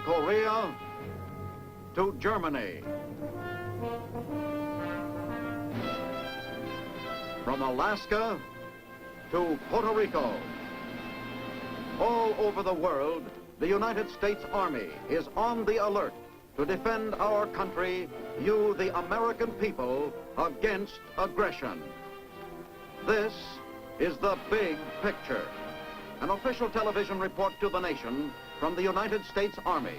Korea to Germany. From Alaska to Puerto Rico. All over the world, the United States Army is on the alert to defend our country, you, the American people, against aggression. This is the big picture. An official television report to the nation from the United States Army.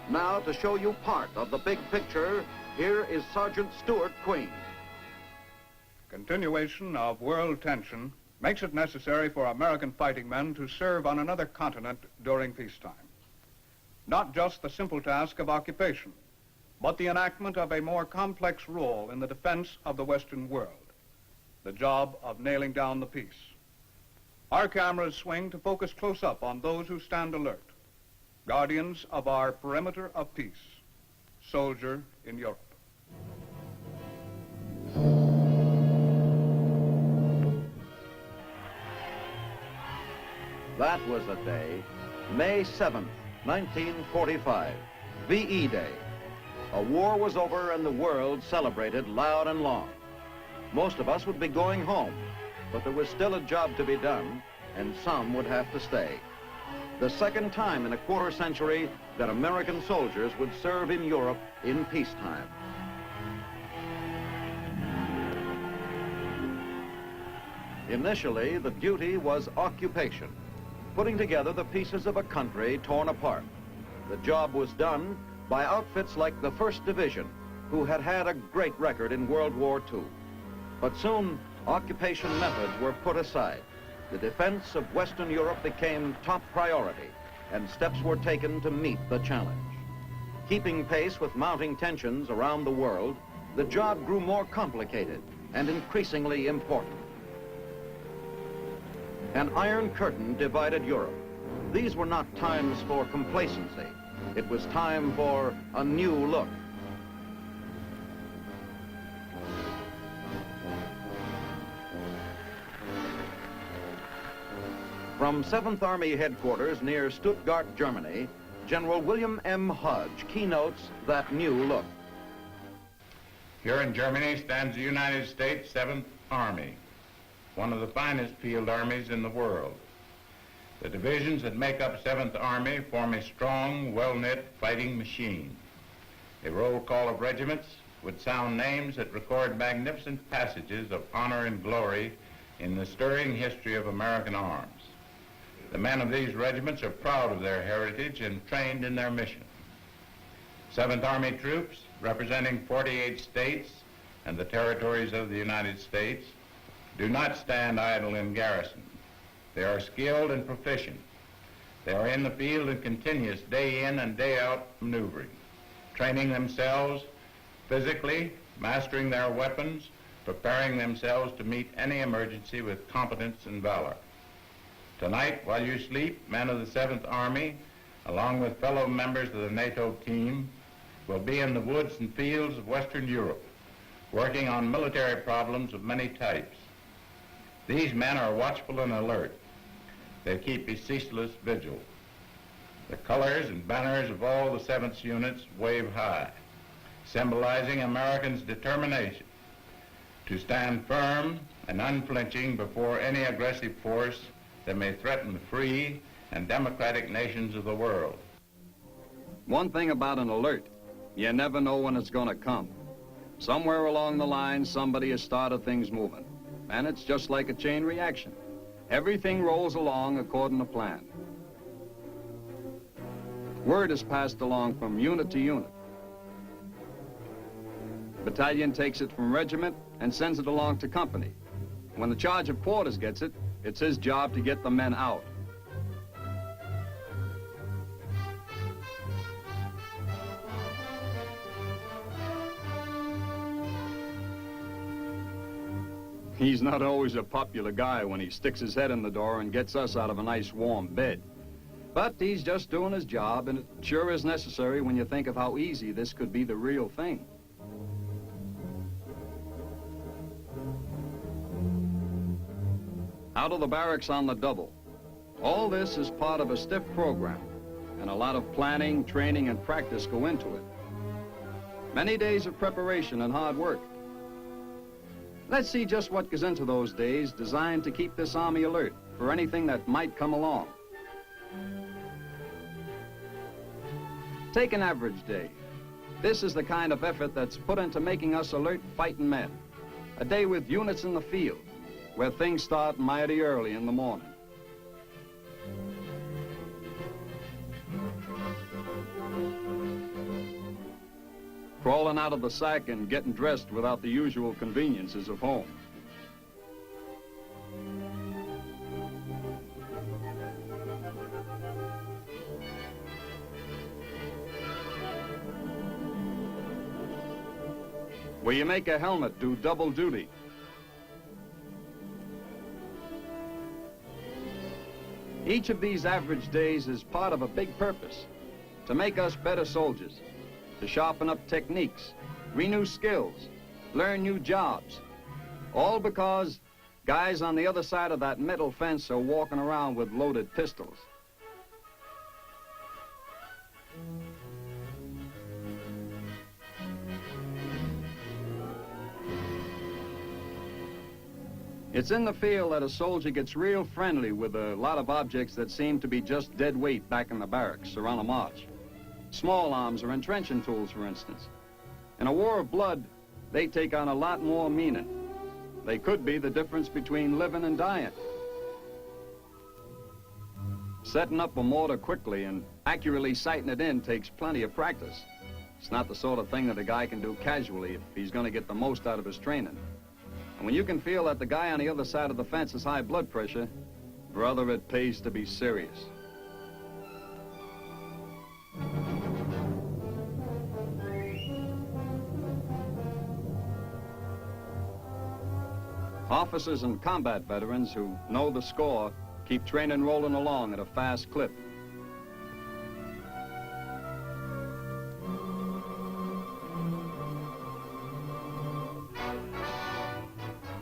Now, to show you part of the big picture, here is Sergeant Stuart Queen. Continuation of world tension makes it necessary for American fighting men to serve on another continent during peacetime. Not just the simple task of occupation, but the enactment of a more complex role in the defense of the Western world, the job of nailing down the peace. Our cameras swing to focus close up on those who stand alert, guardians of our perimeter of peace, soldier in Europe. That was a day, May 7th, 1945, VE Day. A war was over and the world celebrated loud and long. Most of us would be going home, but there was still a job to be done, and some would have to stay. The second time in a quarter century that American soldiers would serve in Europe in peacetime. Initially, the duty was occupation, putting together the pieces of a country torn apart. The job was done by outfits like the 1st Division, who had had a great record in World War II. But soon, occupation methods were put aside. The defense of Western Europe became top priority, and steps were taken to meet the challenge. Keeping pace with mounting tensions around the world, the job grew more complicated and increasingly important. An iron curtain divided Europe. These were not times for complacency. It was time for a new look. From 7th Army headquarters near Stuttgart, Germany, General William M. Hodge keynotes that new look. Here in Germany stands the United States 7th Army, one of the finest field armies in the world. The divisions that make up 7th Army form a strong, well-knit fighting machine. A roll call of regiments would sound names that record magnificent passages of honor and glory in the stirring history of American arms. The men of these regiments are proud of their heritage and trained in their mission. 7th Army troops, representing 48 states and the territories of the United States, do not stand idle in garrison. They are skilled and proficient. They are in the field in continuous day in and day out maneuvering, training themselves physically, mastering their weapons, preparing themselves to meet any emergency with competence and valor. Tonight, while you sleep, men of the 7th Army, along with fellow members of the NATO team, will be in the woods and fields of Western Europe, working on military problems of many types. These men are watchful and alert. They keep a ceaseless vigil. The colors and banners of all the 7th units wave high, symbolizing Americans' determination to stand firm and unflinching before any aggressive force that may threaten the free and democratic nations of the world. One thing about an alert, you never know when it's going to come. Somewhere along the line, somebody has started things moving. And it's just like a chain reaction. Everything rolls along according to plan. Word is passed along from unit to unit. Battalion takes it from regiment and sends it along to company. When the charge of quarters gets it, it's his job to get the men out. He's not always a popular guy when he sticks his head in the door and gets us out of a nice warm bed. But he's just doing his job, and it sure is necessary when you think of how easy this could be the real thing. Out of the barracks on the double. All this is part of a stiff program, and a lot of planning, training, and practice go into it. Many days of preparation and hard work. Let's see just what goes into those days designed to keep this Army alert for anything that might come along. Take an average day. This is the kind of effort that's put into making us alert fighting men. A day with units in the field, where things start mighty early in the morning. Crawling out of the sack and getting dressed without the usual conveniences of home. Where you make a helmet do double duty. Each of these average days is part of a big purpose, to make us better soldiers, to sharpen up techniques, renew skills, learn new jobs, all because guys on the other side of that metal fence are walking around with loaded pistols. It's in the field that a soldier gets real friendly with a lot of objects that seem to be just dead weight back in the barracks or on a march. Small arms or entrenching tools, for instance. In a war of blood, they take on a lot more meaning. They could be the difference between living and dying. Setting up a mortar quickly and accurately sighting it in takes plenty of practice. It's not the sort of thing that a guy can do casually if he's going to get the most out of his training. And when you can feel that the guy on the other side of the fence has high blood pressure, brother, it pays to be serious. Officers and combat veterans who know the score keep training rolling along at a fast clip.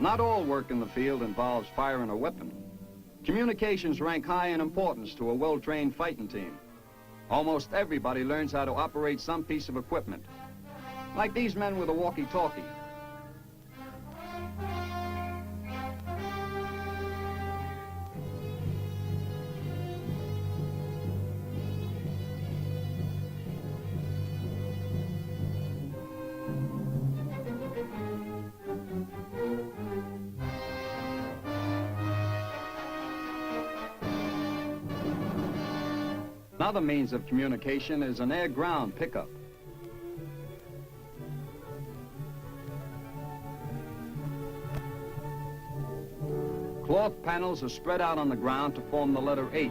Not all work in the field involves firing a weapon. Communications rank high in importance to a well-trained fighting team. Almost everybody learns how to operate some piece of equipment, like these men with a walkie-talkie. Another means of communication is an air-ground pickup. Cloth panels are spread out on the ground to form the letter H.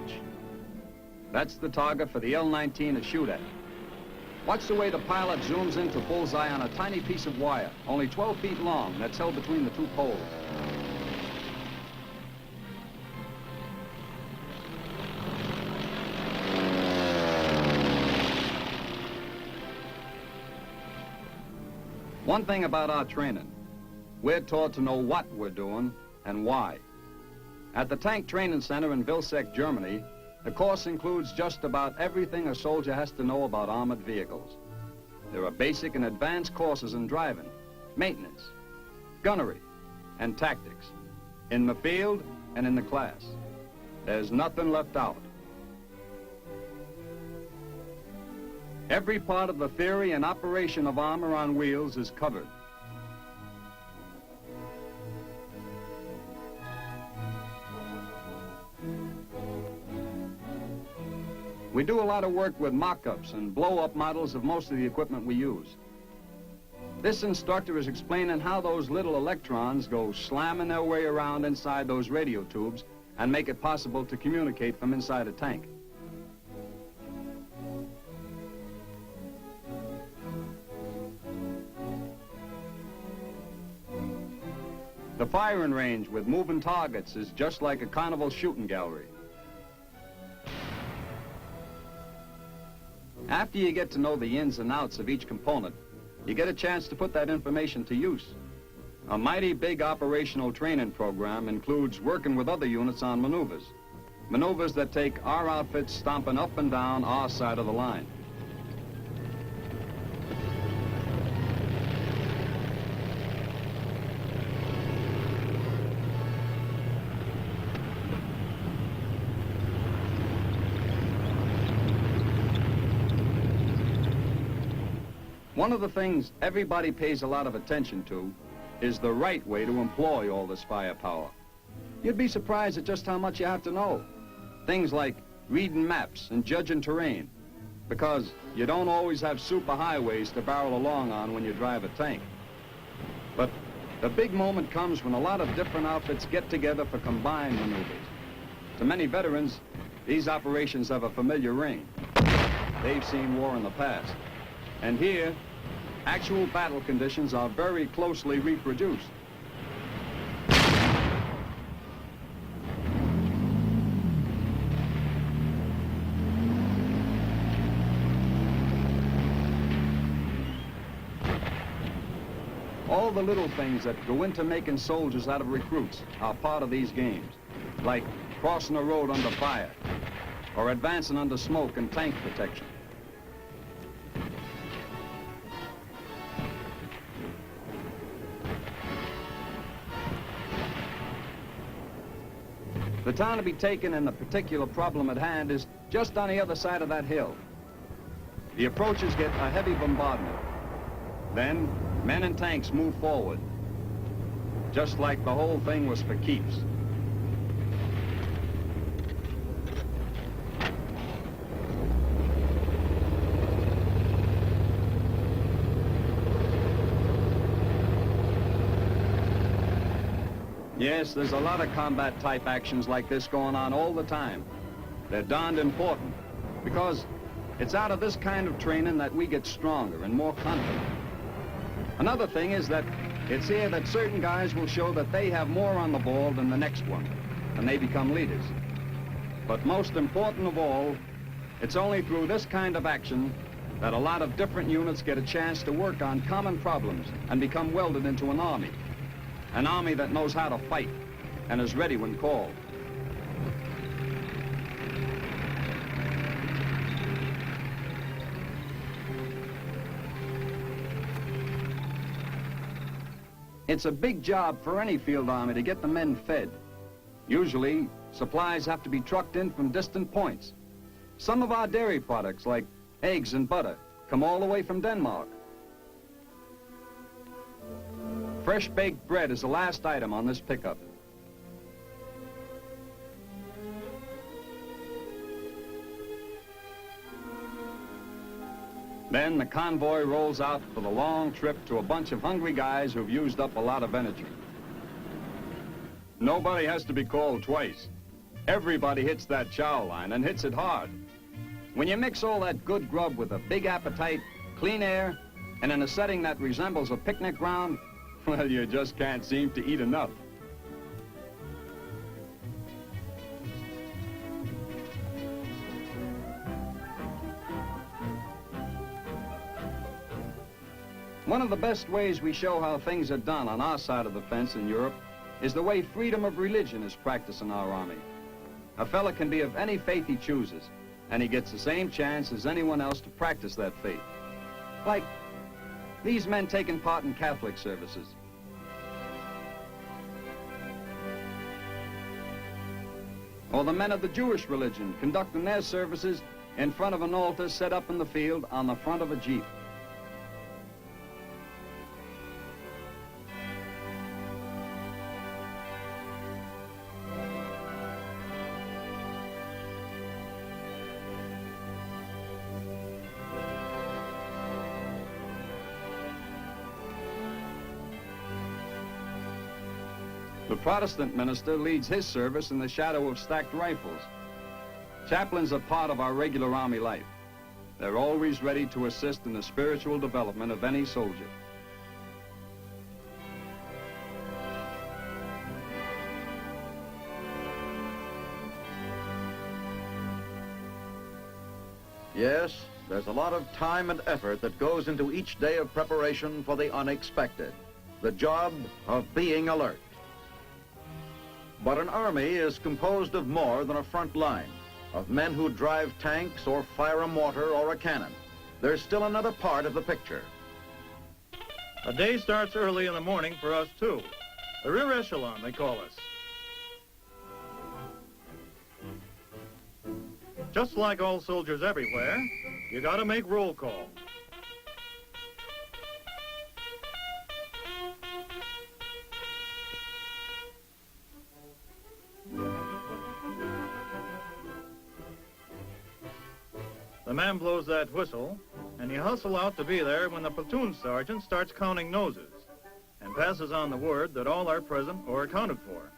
That's the target for the L-19 to shoot at. Watch the way the pilot zooms into bullseye on a tiny piece of wire, only 12 feet long, that's held between the two poles. One thing about our training, we're taught to know what we're doing and why. At the Tank Training Center in Vilseck, Germany, the course includes just about everything a soldier has to know about armored vehicles. There are basic and advanced courses in driving, maintenance, gunnery, and tactics, in the field and in the class. There's nothing left out. Every part of the theory and operation of armor on wheels is covered. We do a lot of work with mock-ups and blow-up models of most of the equipment we use. This instructor is explaining how those little electrons go slamming their way around inside those radio tubes and make it possible to communicate from inside a tank. The firing range with moving targets is just like a carnival shooting gallery. After you get to know the ins and outs of each component, you get a chance to put that information to use. A mighty big operational training program includes working with other units on maneuvers, maneuvers that take our outfits stomping up and down our side of the line. One of the things everybody pays a lot of attention to is the right way to employ all this firepower. You'd be surprised at just how much you have to know. Things like reading maps and judging terrain, because you don't always have superhighways to barrel along on when you drive a tank. But the big moment comes when a lot of different outfits get together for combined maneuvers. To many veterans, these operations have a familiar ring. They've seen war in the past. And here, actual battle conditions are very closely reproduced. All the little things that go into making soldiers out of recruits are part of these games, like crossing a road under fire, or advancing under smoke and tank protection. The town to be taken and the particular problem at hand is just on the other side of that hill. The approaches get a heavy bombardment. Then, men and tanks move forward, just like the whole thing was for keeps. Yes, there's a lot of combat-type actions like this going on all the time. They're darned important, because it's out of this kind of training that we get stronger and more confident. Another thing is that it's here that certain guys will show that they have more on the ball than the next one, and they become leaders. But most important of all, it's only through this kind of action that a lot of different units get a chance to work on common problems and become welded into an army. An army that knows how to fight and is ready when called. It's a big job for any field army to get the men fed. Usually, supplies have to be trucked in from distant points. Some of our dairy products, like eggs and butter, come all the way from Denmark. Fresh baked bread is the last item on this pickup. Then the convoy rolls out for the long trip to a bunch of hungry guys who've used up a lot of energy. Nobody has to be called twice. Everybody hits that chow line and hits it hard. When you mix all that good grub with a big appetite, clean air, and in a setting that resembles a picnic ground, well, you just can't seem to eat enough. One of the best ways we show how things are done on our side of the fence in Europe is the way freedom of religion is practiced in our army. A fella can be of any faith he chooses, and he gets the same chance as anyone else to practice that faith. Like these men taking part in Catholic services. Or the men of the Jewish religion conducting their services in front of an altar set up in the field on the front of a Jeep. The Protestant minister leads his service in the shadow of stacked rifles. Chaplains are part of our regular Army life. They're always ready to assist in the spiritual development of any soldier. Yes, there's a lot of time and effort that goes into each day of preparation for the unexpected. The job of being alert. But an army is composed of more than a front line, of men who drive tanks or fire a mortar or a cannon. There's still another part of the picture. A day starts early in the morning for us, too. The rear echelon, they call us. Just like all soldiers everywhere, you gotta make roll call. The man blows that whistle, and you hustle out to be there when the platoon sergeant starts counting noses and passes on the word that all are present or accounted for.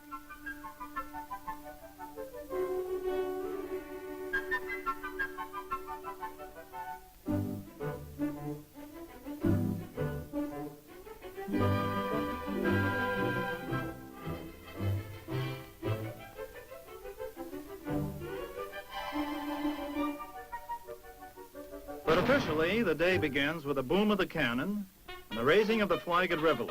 But officially, the day begins with the boom of the cannon and the raising of the flag at Reveille.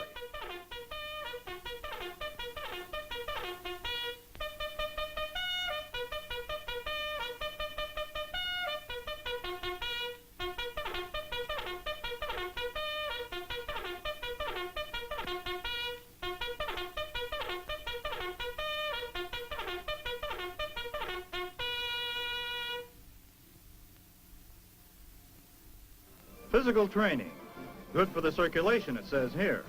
Physical training, good for the circulation, it says here.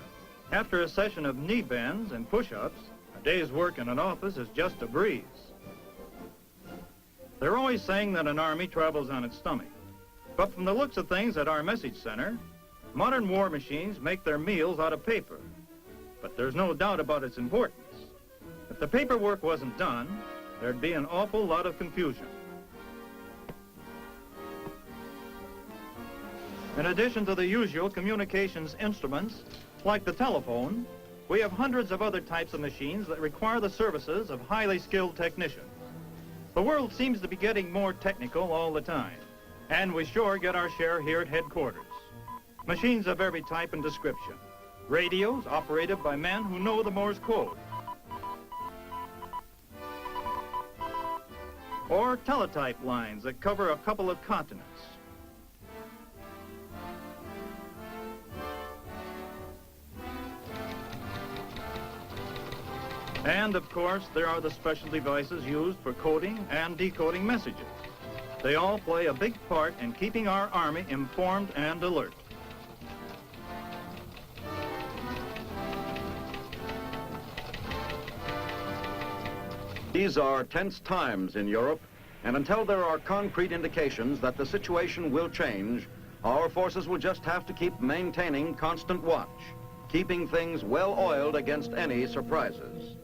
After a session of knee bends and push-ups, a day's work in an office is just a breeze. They're always saying that an army travels on its stomach. But from the looks of things at our message center, modern war machines make their meals out of paper. But there's no doubt about its importance. If the paperwork wasn't done, there'd be an awful lot of confusion. In addition to the usual communications instruments, like the telephone, we have hundreds of other types of machines that require the services of highly skilled technicians. The world seems to be getting more technical all the time, and we sure get our share here at headquarters. Machines of every type and description. Radios operated by men who know the Morse code. Or teletype lines that cover a couple of continents. And, of course, there are the special devices used for coding and decoding messages. They all play a big part in keeping our Army informed and alert. These are tense times in Europe, and until there are concrete indications that the situation will change, our forces will just have to keep maintaining constant watch, keeping things well oiled against any surprises.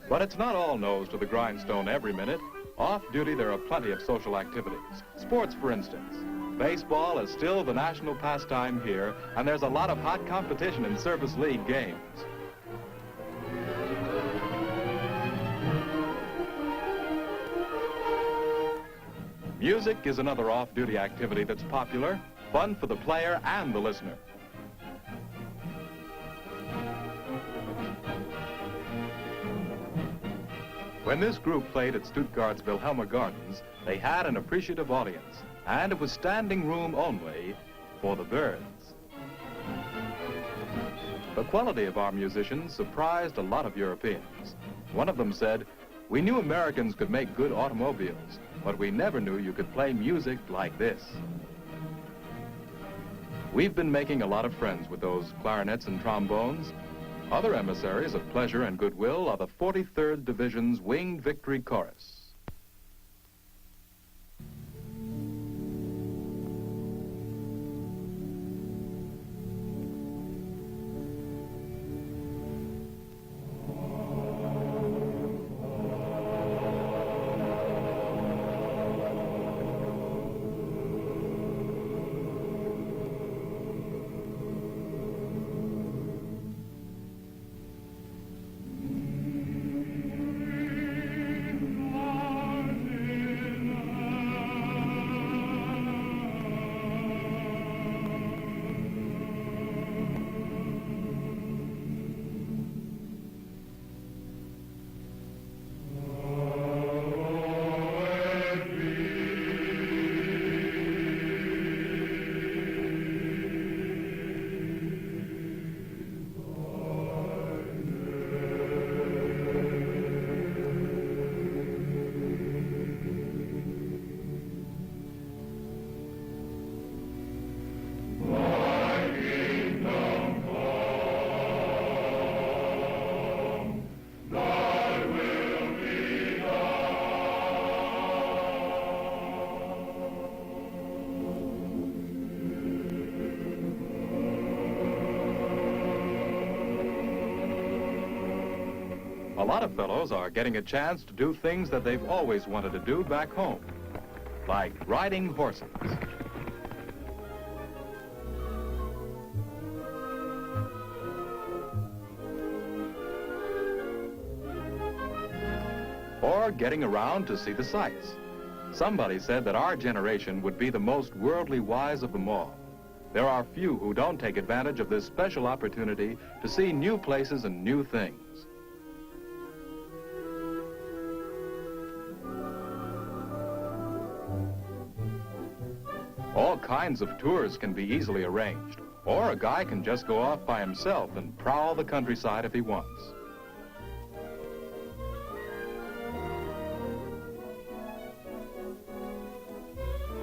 But it's not all nose to the grindstone every minute. Off-duty, there are plenty of social activities. Sports, for instance. Baseball is still the national pastime here, and there's a lot of hot competition in service league games. Music is another off-duty activity that's popular, fun for the player and the listener. When this group played at Stuttgart's Wilhelma Gardens, they had an appreciative audience, and it was standing room only for the birds. The quality of our musicians surprised a lot of Europeans. One of them said, "We knew Americans could make good automobiles, but we never knew you could play music like this." We've been making a lot of friends with those clarinets and trombones. Other emissaries of pleasure and goodwill are the 43rd Division's Winged Victory Chorus. A lot of fellows are getting a chance to do things that they've always wanted to do back home, like riding horses. Or getting around to see the sights. Somebody said that our generation would be the most worldly wise of them all. There are few who don't take advantage of this special opportunity to see new places and new things. All kinds of tours can be easily arranged, or a guy can just go off by himself and prowl the countryside if he wants.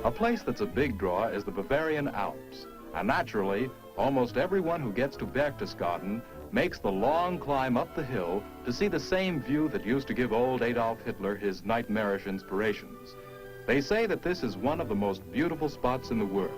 A place that's a big draw is the Bavarian Alps, and naturally, almost everyone who gets to Berchtesgaden makes the long climb up the hill to see the same view that used to give old Adolf Hitler his nightmarish inspirations. They say that this is one of the most beautiful spots in the world.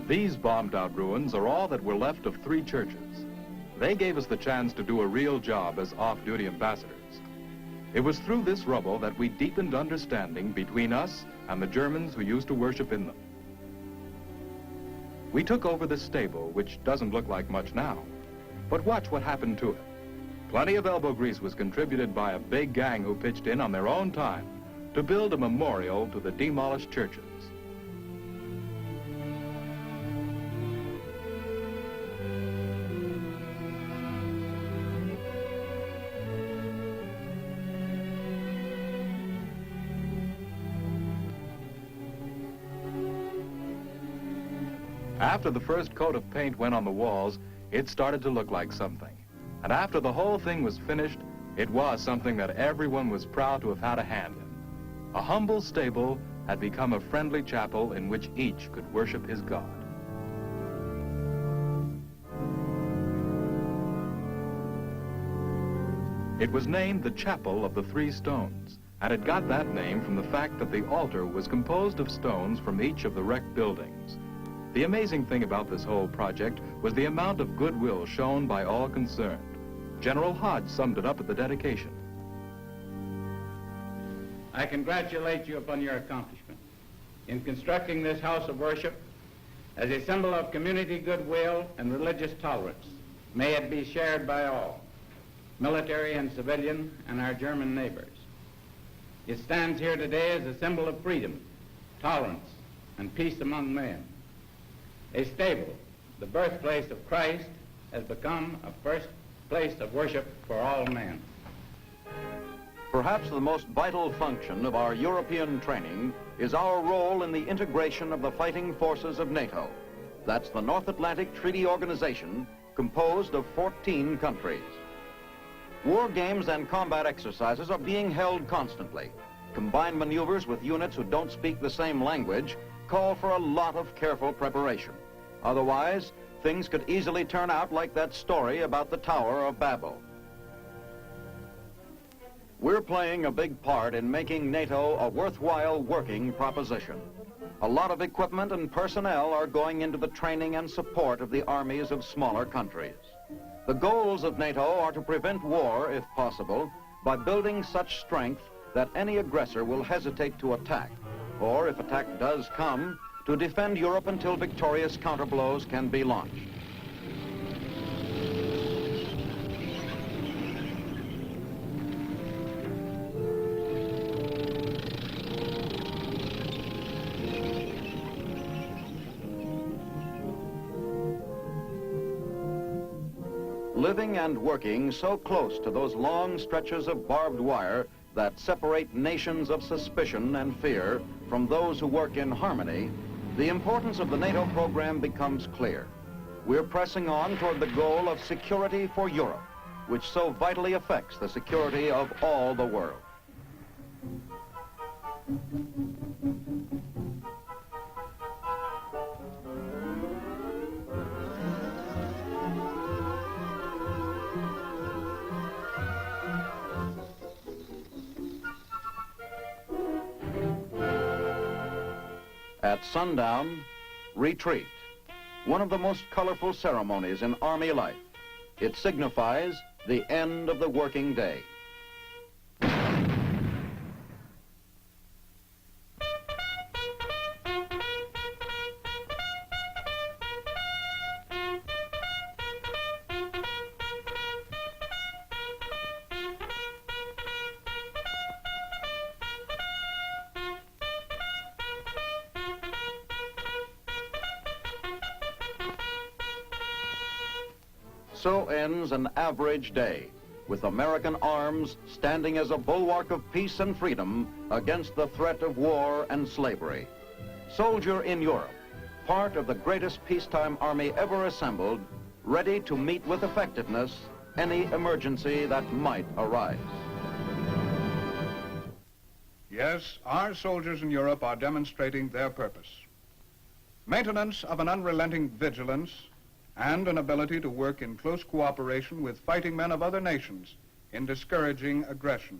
These bombed-out ruins are all that were left of 3 churches. They gave us the chance to do a real job as off-duty ambassadors. It was through this rubble that we deepened understanding between us and the Germans who used to worship in them. We took over this stable, which doesn't look like much now. But watch what happened to it. Plenty of elbow grease was contributed by a big gang who pitched in on their own time to build a memorial to the demolished churches. After the first coat of paint went on the walls, it started to look like something. And after the whole thing was finished, it was something that everyone was proud to have had a hand in. A humble stable had become a friendly chapel in which each could worship his God. It was named the Chapel of the 3 Stones, and it got that name from the fact that the altar was composed of stones from each of the wrecked buildings. The amazing thing about this whole project was the amount of goodwill shown by all concerned. General Hodge summed it up at the dedication. I congratulate you upon your accomplishment in constructing this house of worship as a symbol of community goodwill and religious tolerance. May it be shared by all, military and civilian, and our German neighbors. It stands here today as a symbol of freedom, tolerance, and peace among men. A stable, the birthplace of Christ, has become a first place of worship for all men. Perhaps the most vital function of our European training is our role in the integration of the fighting forces of NATO. That's the North Atlantic Treaty Organization, composed of 14 countries. War games and combat exercises are being held constantly. Combined maneuvers with units who don't speak the same language call for a lot of careful preparation. Otherwise, things could easily turn out like that story about the Tower of Babel. We're playing a big part in making NATO a worthwhile working proposition. A lot of equipment and personnel are going into the training and support of the armies of smaller countries. The goals of NATO are to prevent war, if possible, by building such strength that any aggressor will hesitate to attack, or if attack does come, to defend Europe until victorious counterblows can be launched. Living and working so close to those long stretches of barbed wire that separate nations of suspicion and fear from those who work in harmony, the importance of the NATO program becomes clear. We're pressing on toward the goal of security for Europe, which so vitally affects the security of all the world. At sundown, retreat. One of the most colorful ceremonies in Army life. It signifies the end of the working day. So ends an average day, with American arms standing as a bulwark of peace and freedom against the threat of war and slavery. Soldier in Europe, part of the greatest peacetime army ever assembled, ready to meet with effectiveness any emergency that might arise. Yes, our soldiers in Europe are demonstrating their purpose. Maintenance of an unrelenting vigilance and an ability to work in close cooperation with fighting men of other nations in discouraging aggression.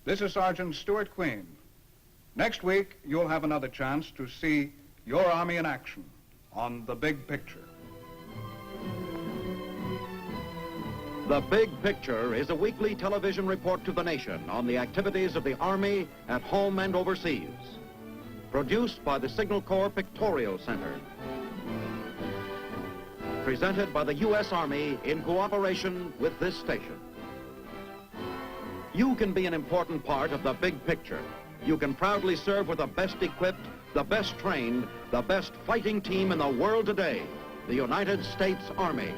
This is Sergeant Stuart Queen. Next week, you'll have another chance to see your Army in action on The Big Picture. The Big Picture is a weekly television report to the nation on the activities of the Army at home and overseas. Produced by the Signal Corps Pictorial Center. Presented by the U.S. Army in cooperation with this station. You can be an important part of the big picture. You can proudly serve with the best equipped, the best trained, the best fighting team in the world today, the United States Army.